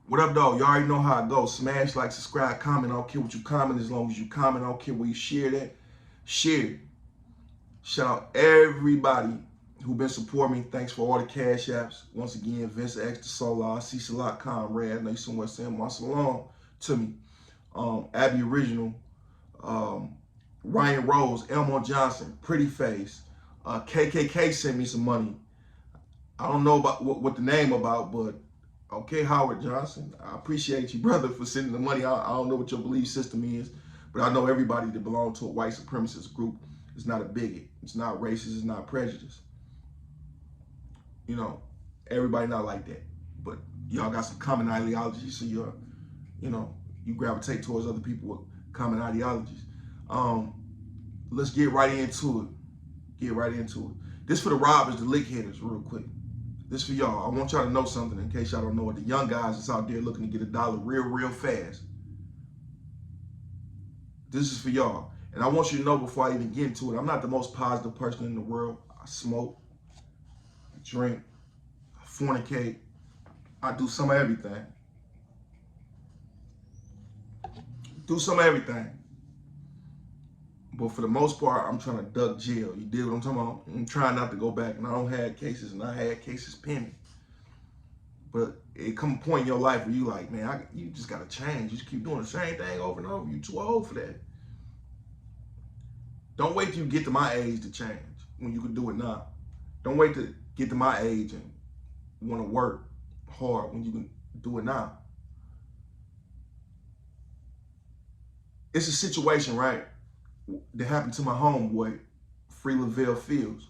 What up, though? You already know how it goes. Smash, like, subscribe, comment. I don't care what you comment. As long as you comment, I don't care where you share that. Share it. Shout out everybody who been supporting me. Thanks for all the cash apps. Once again, Vince X, the Solar, C Salat, Conrad. I know you somewhere saying my salon to me. Abby Original, Ryan Rose, Elmo Johnson, Pretty Face. KKK sent me some money. I don't know about what the name about, but okay, Howard Johnson, I appreciate you, brother, for sending the money. I don't know what your belief system is, but I know everybody that belongs to a white supremacist group is not a bigot. It's not racist. It's not prejudiced. You know, everybody not like that. But y'all got some common ideologies, so you gravitate towards other people with common ideologies. Let's get right into it. Get right into it. This for the robbers, the lick hitters, real quick. This for y'all. I want y'all to know something in case y'all don't know it. The young guys that's out there looking to get $1 real fast. This is for y'all. And I want you to know before I even get into it, I'm not the most positive person in the world. I smoke, I drink, I fornicate, I do some of everything. Do some of everything. But for the most part, I'm trying to duck jail. You dig what I'm talking about? I'm trying not to go back. And I don't have cases, and I had cases pending. But it come a point in your life where you like, man, you just got to change. You just keep doing the same thing over and over. You're too old for that. Don't wait till you get to my age to change when you can do it now. Don't wait to get to my age and want to work hard when you can do it now. It's a situation, right, that happened to my homeboy, Lovell Fields.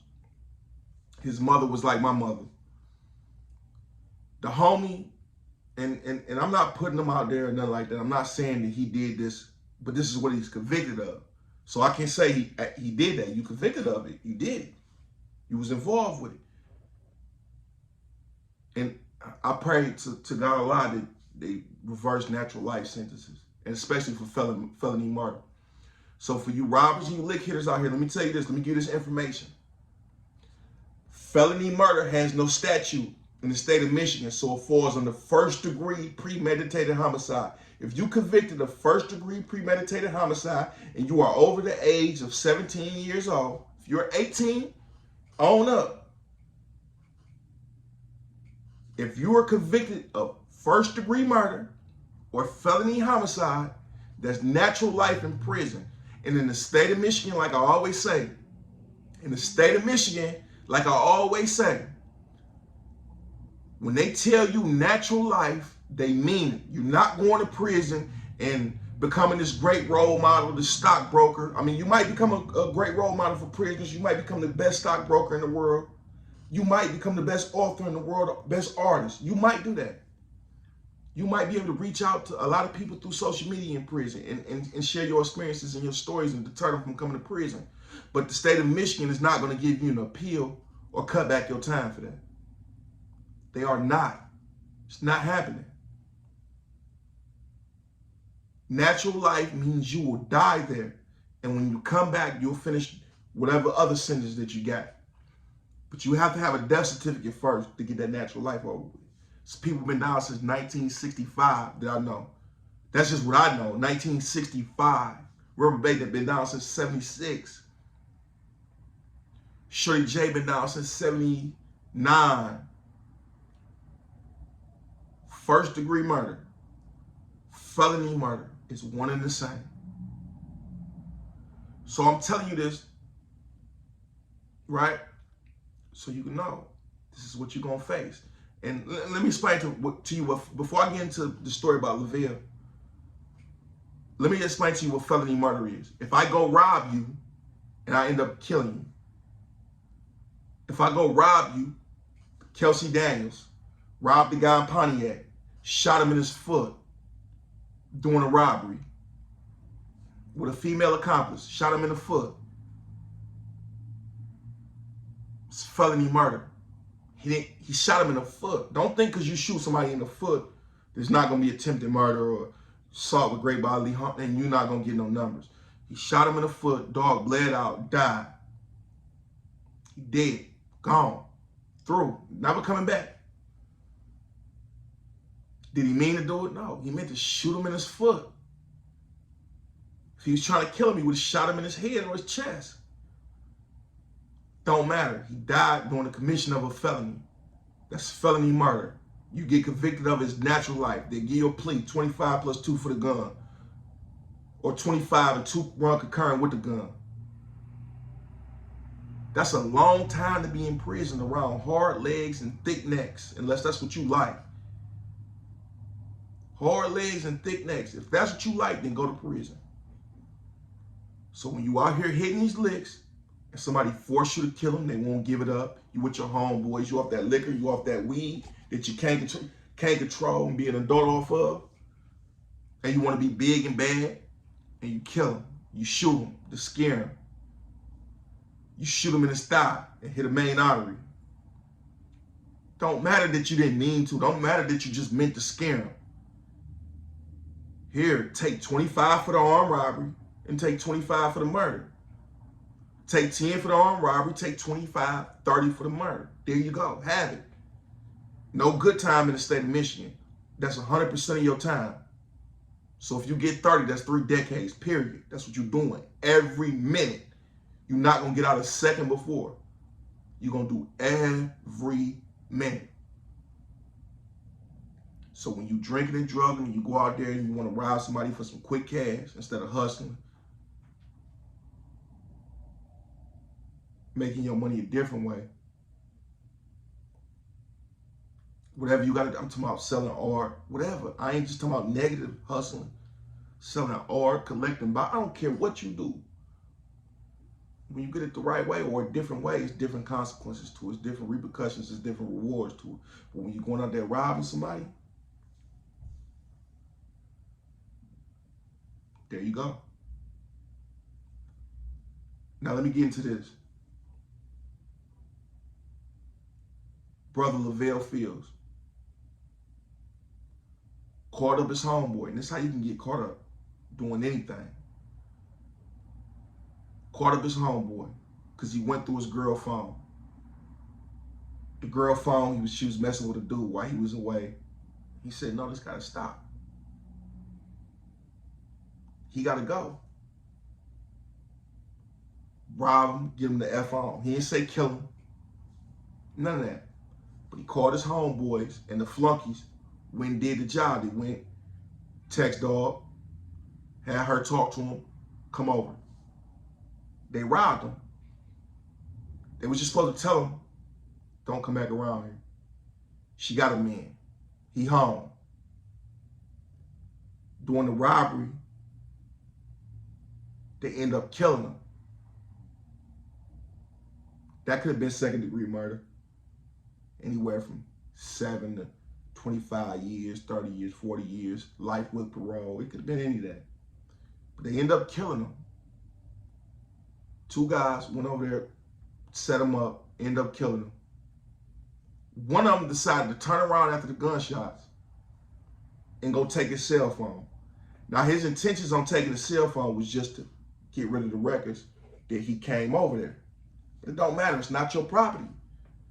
His mother was like my mother. The homie, and I'm not putting him out there or nothing like that. I'm not saying that he did this, but this is what he's convicted of. So I can say he did that. You convicted of it. You did it. You was involved with it. And I pray to God a lot that they reverse natural life sentences, and especially for felony murder. So for you robbers and you lick hitters out here, let me tell you this. Let me give you this information. Felony murder has no statute in the state of Michigan, so it falls under first-degree premeditated homicide. If you convicted of first-degree premeditated homicide and you are over the age of 17 years old, if you're 18, own up. If you are convicted of first-degree murder or felony homicide, that's natural life in prison. And in the state of Michigan, like I always say, when they tell you natural life, they mean it. You're not going to prison and becoming this great role model, this stockbroker. I mean, you might become a great role model for prisoners. You might become the best stockbroker in the world. You might become the best author in the world, best artist. You might do that. You might be able to reach out to a lot of people through social media in prison and share your experiences and your stories and deter them from coming to prison. But the state of Michigan is not going to give you an appeal or cut back your time for that. They are not. It's not happening. Natural life means you will die there. And when you come back, you'll finish whatever other sentence that you got. But you have to have a death certificate first to get that natural life over with. So people have been down since 1965 that I know. That's just what I know, 1965. Rubber Bay that been down since 76. Shorty J been down since 79. First degree murder, felony murder is one and the same. So I'm telling you this, right? So you can know this is what you're going to face. And let me explain to you before I get into the story about Lovell, let me explain to you what felony murder is. If I go rob you and I end up killing you, if I go rob you, Kelsey Daniels, robbed the guy in Pontiac, shot him in his foot doing a robbery with a female accomplice, shot him in the foot. It's felony murder. He shot him in the foot. Don't think because you shoot somebody in the foot, there's not going to be attempted murder or assault with great bodily harm, and you're not going to get no numbers. He shot him in the foot, dog bled out, died. He dead, gone, through, never coming back. Did he mean to do it? No. He meant to shoot him in his foot. If he was trying to kill him, he would have shot him in his head or his chest. Don't matter. He died during the commission of a felony. That's felony murder. You get convicted of his natural life. They give you a plea, 25 plus 2 for the gun. Or 25 and 2 run concurrent with the gun. That's a long time to be in prison around hard legs and thick necks, unless that's what you like. Hard legs and thick necks. If that's what you like, then go to prison. So when you out here hitting these licks, and somebody force you to kill them, they won't give it up. You with your homeboys, you off that liquor, you off that weed that you can't control and be an adult off of, and you want to be big and bad, and you kill them, you shoot them to scare them. You shoot him in his thigh and hit a main artery. Don't matter that you didn't mean to. Don't matter that you just meant to scare him. Here, take 25 for the armed robbery and take 25 for the murder. Take 10 for the armed robbery, take 25, 30 for the murder. There you go. Have it. No good time in the state of Michigan. That's 100% of your time. So if you get 30, that's 3 decades, period. That's what you're doing every minute. You're not going to get out a second before. You're going to do every minute. So when you drinking and drugging and you go out there and you want to rob somebody for some quick cash instead of hustling, making your money a different way. Whatever you got to do, I'm talking about selling art, whatever. I ain't just talking about negative hustling. Selling art, collecting, I don't care what you do. When you get it the right way or a different way, it's different consequences to it. It's different repercussions, it's different rewards to it. But when you're going out there robbing somebody, there you go. Now let me get into this. Brother Lovell Fields caught up his homeboy. And this is how you can get caught up doing anything. Caught up his homeboy because he went through his girl phone. The girl phone, she was messing with a dude while he was away. He said, no, this gotta stop. He gotta go. Rob him, give him the F on. He didn't say kill him. None of that. But he called his homeboys and the flunkies went and did the job. They went, text dog, had her talk to him, come over. They robbed him. They was just supposed to tell him, don't come back around here. She got him in. He home. During the robbery, they end up killing him. That could have been second-degree murder. Anywhere from 7 to 25 years, 30 years, 40 years, life with parole. It could have been any of that. But they end up killing him. 2 guys went over there, set him up, end up killing him. One of them decided to turn around after the gunshots and go take his cell phone. Now, his intentions on taking the cell phone was just to get rid of the records that he came over there. But it don't matter. It's not your property.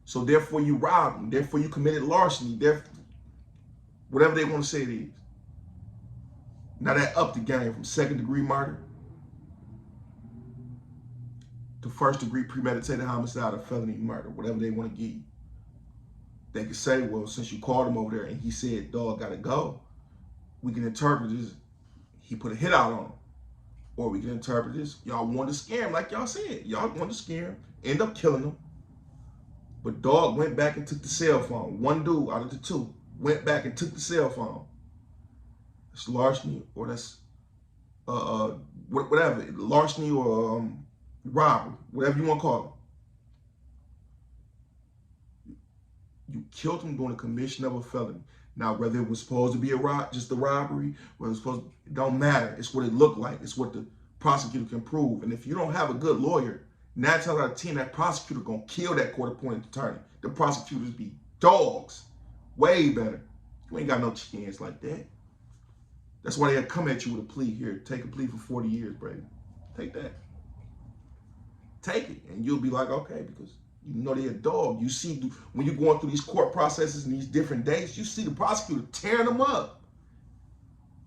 So therefore, you robbed him. Therefore, you committed larceny. Whatever they want to say it is. Now, that upped the game from second-degree murder to first-degree premeditated homicide or felony murder, whatever they want to give you. They could say, well, since you called him over there and he said, dog, gotta go, we can interpret this, he put a hit out on him. Or we can interpret this, y'all wanted to scare him like y'all said. Y'all wanted to scare him, end up killing him. But dog went back and took the cell phone. One dude out of the 2 went back and took the cell phone. That's larceny or that's whatever, larceny or robbery, whatever you want to call it. You killed him during the commission of a felony. Now, whether it was supposed to be just a robbery, whether it was supposed to, it don't matter. It's what it looked like. It's what the prosecutor can prove. And if you don't have a good lawyer, 9 times out of 10, that prosecutor gonna kill that court-appointed attorney. The prosecutors be dogs, way better. You ain't got no chance like that. That's why they come at you with a plea here. Take a plea for 40 years, Brady. Take that. Take it, and you'll be like, okay, because You know they're a dog. You see, when you're going through these court processes and these different dates, you see the prosecutor tearing them up.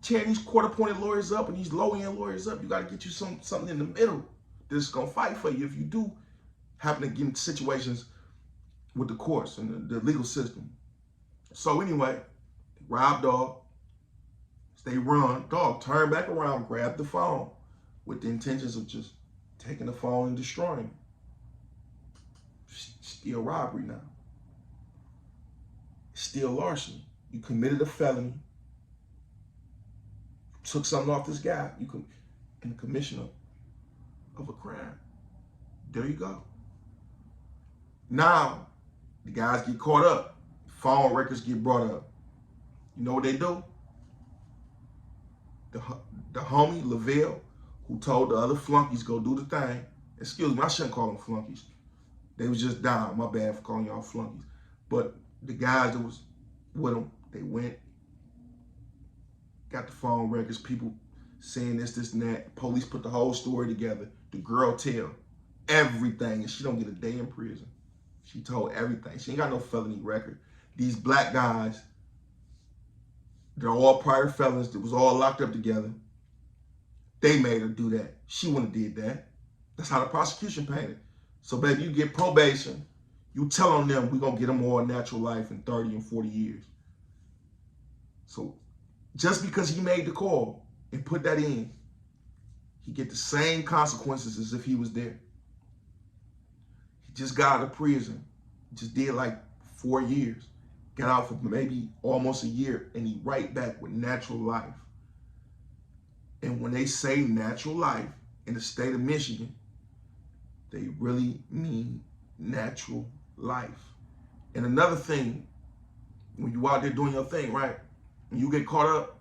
Tearing these court-appointed lawyers up and these low-end lawyers up. You got to get you something in the middle that's going to fight for you if you do happen to get into situations with the courts and the legal system. So anyway, rob dog. They run. Dog, turn back around, grab the phone with the intentions of just taking the phone and destroying it. Still robbery now. Still larceny. You committed a felony. Took something off this guy. You can in the commission of a crime. There you go. Now, the guys get caught up. Phone records get brought up. You know what they do? The homie, Lovell, who told the other flunkies go do the thing. Excuse me, I shouldn't call them flunkies. They was just down. My bad for calling y'all flunkies. But the guys that was with them, they went, got the phone records, people saying this, and that. Police put the whole story together. The girl tell everything, and she don't get a day in prison. She told everything. She ain't got no felony record. These black guys, they're all prior felons that was all locked up together. They made her do that. She wouldn't have did that. That's how the prosecution painted. So, baby, you get probation. You telling them we're going to get them all a natural life in 30 and 40 years. So, just because he made the call and put that in, he get the same consequences as if he was there. He just got out of prison. He just did like 4 years. Got out for maybe almost a year, and he right back with natural life. And when they say natural life in the state of Michigan, they really mean natural life. And another thing, when you out there doing your thing, right, when you get caught up,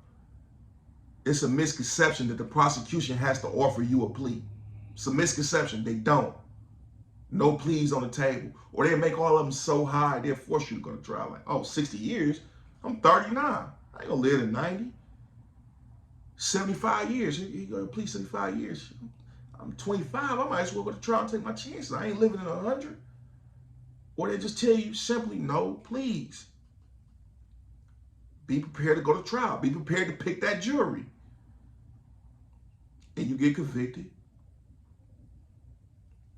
it's a misconception that the prosecution has to offer you a plea. It's a misconception. They don't. No pleas on the table. Or they make all of them so high, they'll force you to go to trial. Like, oh, 60 years? I'm 39. I ain't gonna live to 90. 75 years. You go to plea 75 years. I'm 25. I might as well go to trial and take my chances. I ain't living in 100. Or they just tell you simply, no, please. Be prepared to go to trial. Be prepared to pick that jury. And you get convicted.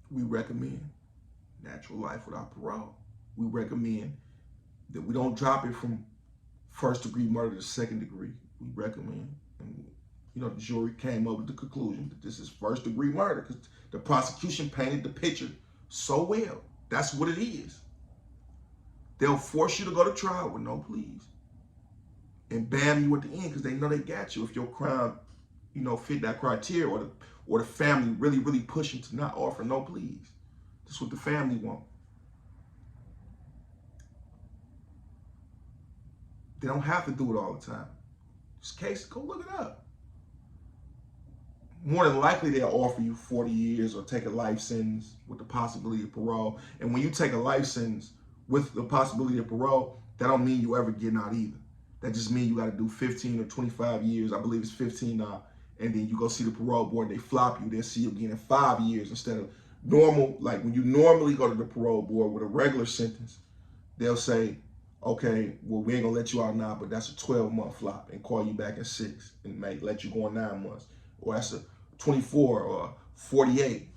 We recommend natural life without parole. We recommend that we don't drop it from first-degree murder to second degree. We recommend, and you know, the jury came up with the conclusion that this is first-degree murder because the prosecution painted the picture so well. That's what it is. They'll force you to go to trial with no pleas and bam you at the end because they know they got you if your crime, you know, fit that criteria, or the family really, really pushing to not offer no pleas. That's what the family want. They don't have to do it all the time. This case, go look it up. More than likely, they'll offer you 40 years or take a life sentence with the possibility of parole. And when you take a life sentence with the possibility of parole, that don't mean you ever getting out either. That just means you got to do 15 or 25 years. I believe it's 15 now. And then you go see the parole board, they flop you, they'll see you again in 5 years instead of normal. Like when you normally go to the parole board with a regular sentence, they'll say, okay, well, we ain't gonna let you out now, but that's a 12-month flop and call you back in 6 and may let you go in 9 months. Or that's a 24 or 48.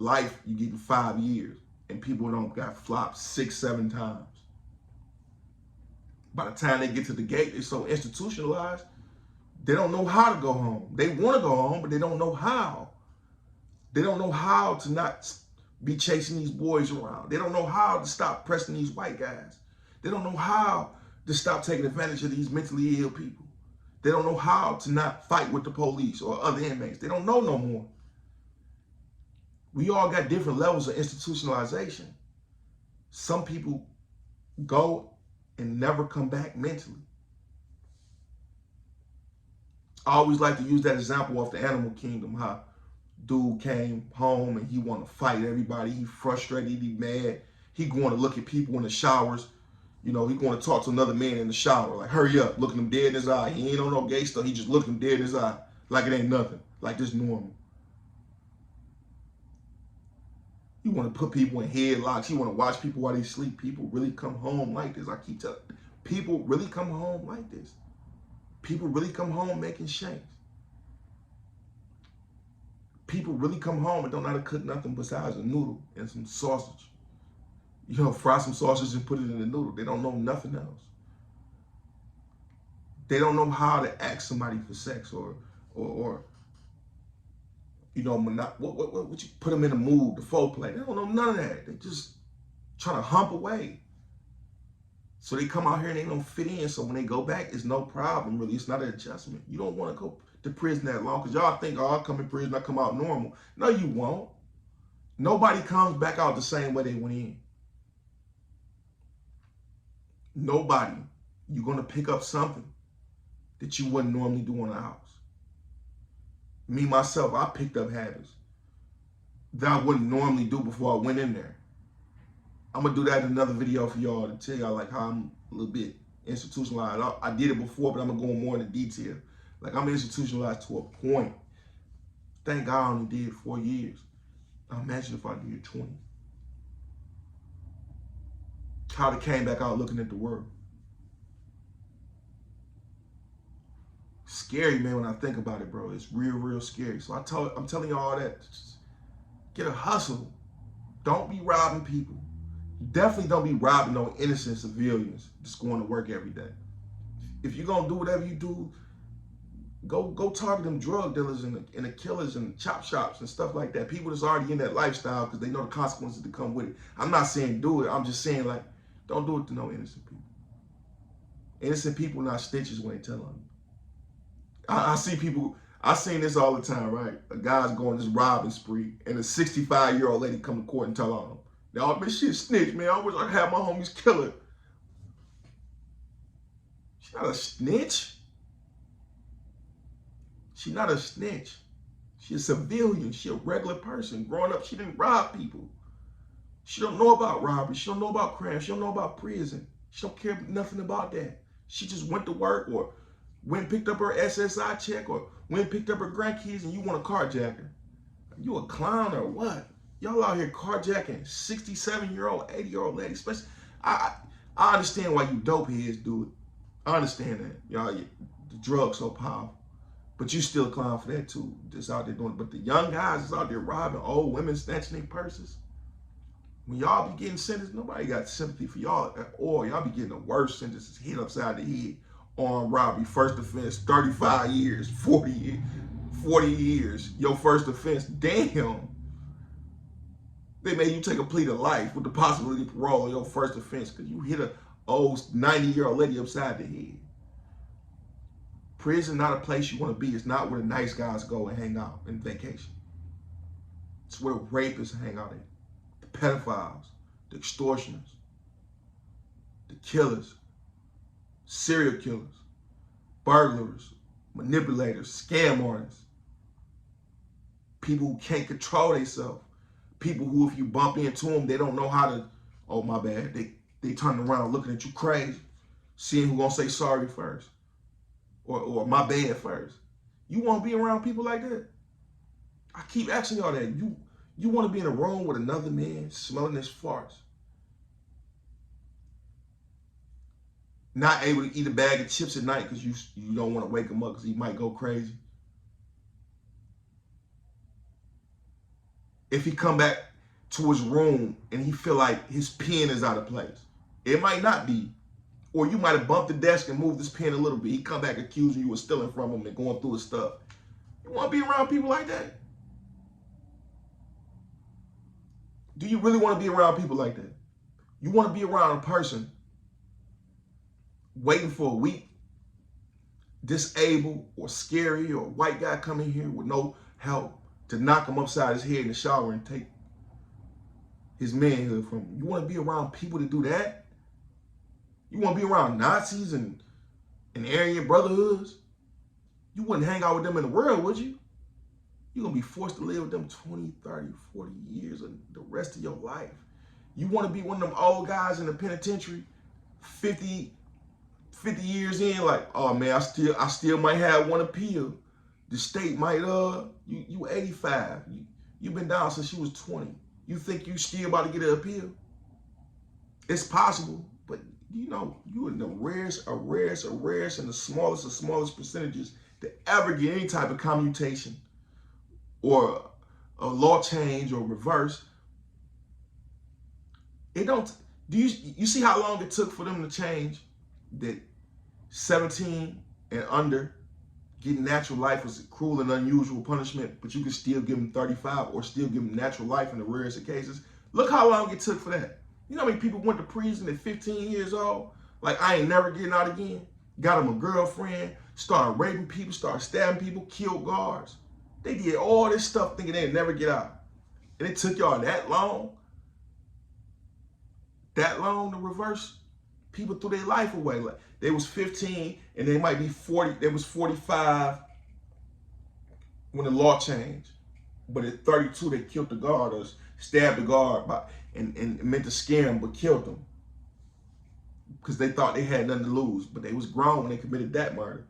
Life, you get 5 years and people don't got flopped 6, 7 times. By the time they get to the gate, they're so institutionalized, they don't know how to go home. They want to go home, but they don't know how. They don't know how to not be chasing these boys around. They don't know how to stop pressing these white guys. They don't know how to stop taking advantage of these mentally ill people. They don't know how to not fight with the police or other inmates. They don't know no more. We all got different levels of institutionalization. Some people go and never come back mentally. I always like to use that example of the animal kingdom, how dude came home and he want to fight everybody. He frustrated, he mad. He going to look at people in the showers. You know, he going to talk to another man in the shower. Like, hurry up, looking him dead in his eye. He ain't on no gay stuff. He just looking him dead in his eye. Like it ain't nothing. Like this normal. You want to put people in headlocks. You want to watch people while they sleep. People really come home like this. I keep telling people really come home like this. People really come home making shanks. People really come home and don't know how to cook nothing besides a noodle and some sausage. You know, fry some sausage and put it in the noodle. They don't know nothing else. They don't know how to ask somebody for sex or you know, what you put them in the mood, the foreplay. They don't know none of that. They just trying to hump away. So they come out here and they don't fit in. So when they go back, it's no problem, really. It's not an adjustment. You don't want to go to prison that long because y'all think, oh, I'll come in prison, I come out normal. No, you won't. Nobody comes back out the same way they went in. Nobody. You're going to pick up something that you wouldn't normally do in the house. Me, myself, I picked up habits that I wouldn't normally do before I went in there. I'm going to do that in another video for y'all to tell y'all like how I'm a little bit institutionalized. I did it before, but I'm going to go more into detail. Like I'm institutionalized to a point. Thank God I only did 4 years. Now imagine if I did 20. How they came back out looking at the world. Scary, man, when I think about it, bro. It's real, real scary. So I'm telling you all that. Just get a hustle. Don't be robbing people. Definitely don't be robbing no innocent civilians just going to work every day. If you're going to do whatever you do, go target them drug dealers and the killers and chop shops and stuff like that. People that's already in that lifestyle because they know the consequences that come with it. I'm not saying do it. I'm just saying, like, don't do it to no innocent people. Innocent people not snitches when they tell on you. I see people, I seen this all the time, right? A guy's going this robbing spree and a 65-year-old lady come to court and tell on him. Now, this shit snitch, man. I wish I had my homies kill her. She's not a snitch. She's not a snitch. She's a civilian. She's a regular person. Growing up, she didn't rob people. She don't know about robbery. She don't know about crime. She don't know about prison. She don't care nothing about that. She just went to work or went and picked up her SSI check or went and picked up her grandkids and you want to carjack her. You a clown or what? Y'all out here carjacking 67-year-old, 80-year-old ladies. Especially, I understand why you dope heads do it. I understand that. Y'all, the drug's so powerful. But you still a clown for that too. Just out there doing it. But the young guys is out there robbing old women, snatching their purses. When y'all be getting sentenced, nobody got sympathy for y'all at all. Y'all be getting the worst sentences, hit upside the head. Armed robbery, first offense, 35 years, 40 years, your first offense. Damn. They made you take a plea to life with the possibility of parole on your first offense because you hit a old 90-year-old lady upside the head. Prison not a place you want to be. It's not where the nice guys go and hang out and vacation. It's where the rapists hang out at. The pedophiles, the extortioners, the killers, serial killers, burglars, manipulators, scam artists, people who can't control themselves, people who if you bump into them, they don't know how to, oh my bad, they turn around looking at you crazy, seeing who gonna say sorry first, or my bad first. You wanna be around people like that? I keep asking y'all that. You wanna be in a room with another man smelling his farts, not able to eat a bag of chips at night because you don't want to wake him up because he might go crazy. If he come back to his room and he feel like his pen is out of place, it might not be. Or you might have bumped the desk and moved his pen a little bit. He come back accusing you of stealing from him and going through his stuff. You want to be around people like that? Do you really want to be around people like that? You want to be around a person waiting for a week, disabled or scary or white guy coming here with no help to knock him upside his head in the shower and take his manhood from him. You want to be around people to do that? You want to be around Nazis and Aryan brotherhoods? You wouldn't hang out with them in the world, would you? You're going to be forced to live with them 20, 30, 40 years of the rest of your life. You want to be one of them old guys in the penitentiary, 50 years in, like, oh man, I still might have one appeal. The state might, you 85. You've been down since you was 20. You think you still about to get an appeal? It's possible, but you know, you in the rarest and the smallest of smallest percentages to ever get any type of commutation or a law change or reverse. It don't. Do you see how long it took for them to change that 17 and under getting natural life was a cruel and unusual punishment, but you could still give them 35 or still give them natural life in the rarest of cases? Look how long it took for that. You know how many people went to prison at 15 years old? Like, I ain't never getting out again. Got them a girlfriend, started raping people, started stabbing people, killed guards. They did all this stuff thinking they'd never get out. And it took y'all that long to reverse people threw their life away. Like, they was 15 and they might be 40, they was 45 when the law changed. But at 32, they killed the guard or stabbed the guard and meant to scare him, but killed them. Because they thought they had nothing to lose. But they was grown when they committed that murder.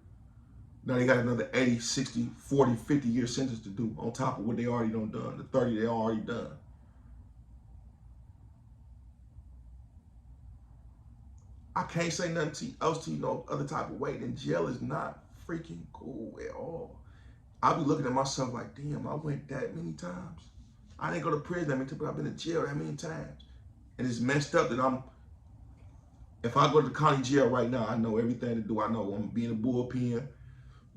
Now they got another 80, 60, 40, 50 year sentence to do on top of what they already done, the 30 they already done. I can't say nothing else to you no other type of way than jail is not freaking cool at all. I'll be looking at myself like, damn, I went that many times. I didn't go to prison that many times, but I've been in jail that many times. And it's messed up that if I go to the county jail right now, I know everything to do. I know I'm going to be in a bullpen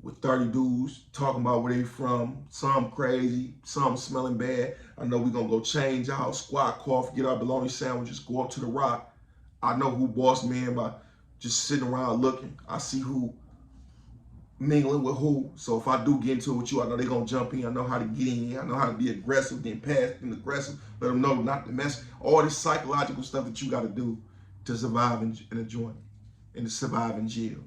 with 30 dudes talking about where they from. Some crazy, some smelling bad. I know we're going to go change out, squat cough, get our bologna sandwiches, go up to the Rock. I know who boss man by just sitting around looking. I see who mingling with who. So if I do get into it with you, I know they're going to jump in. I know how to get in. I know how to be aggressive, then pass and aggressive. Let them know not to mess. All this psychological stuff that you got to do to survive in a joint and to survive in jail.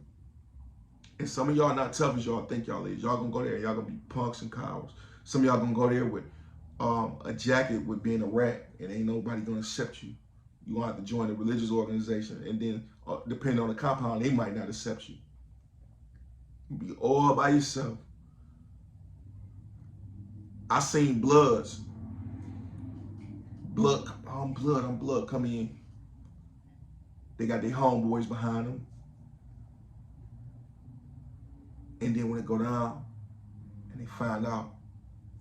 And some of y'all not tough as y'all think y'all is. Y'all going to go there and y'all going to be punks and cowards. Some of y'all going to go there with a jacket with being a rat and ain't nobody going to accept you. You're going to have to join a religious organization, and then depending on the compound, they might not accept you. You'll be all by yourself. I seen Bloods. I'm blood come in. They got their homeboys behind them. And then when it go down, and they find out,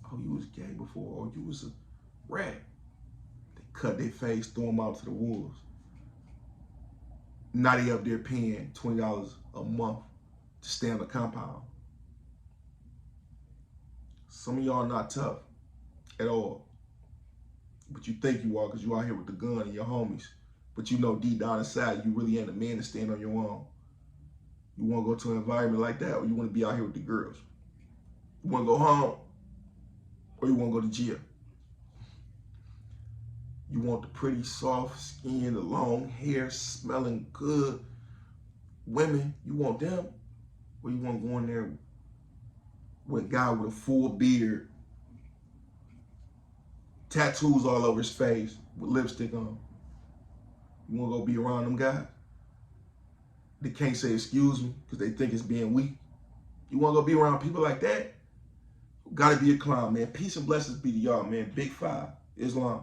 oh, you was gay before, or you was a rat. Cut their face, throw them out to the wolves. Now they up there paying $20 a month to stay on the compound. Some of y'all not tough at all. But you think you are because you out here with the gun and your homies. But you know deep down inside you really ain't a man to stand on your own. You want to go to an environment like that, or you want to be out here with the girls? You want to go home, or you want to go to jail? You want the pretty, soft skin, the long hair, smelling good women. You want them? Or you want to go in there with a guy with a full beard, tattoos all over his face, with lipstick on? You want to go be around them guys? They can't say excuse me because they think it's being weak. You want to go be around people like that? Got to be a clown, man. Peace and blessings be to y'all, man. Big 5, Islam.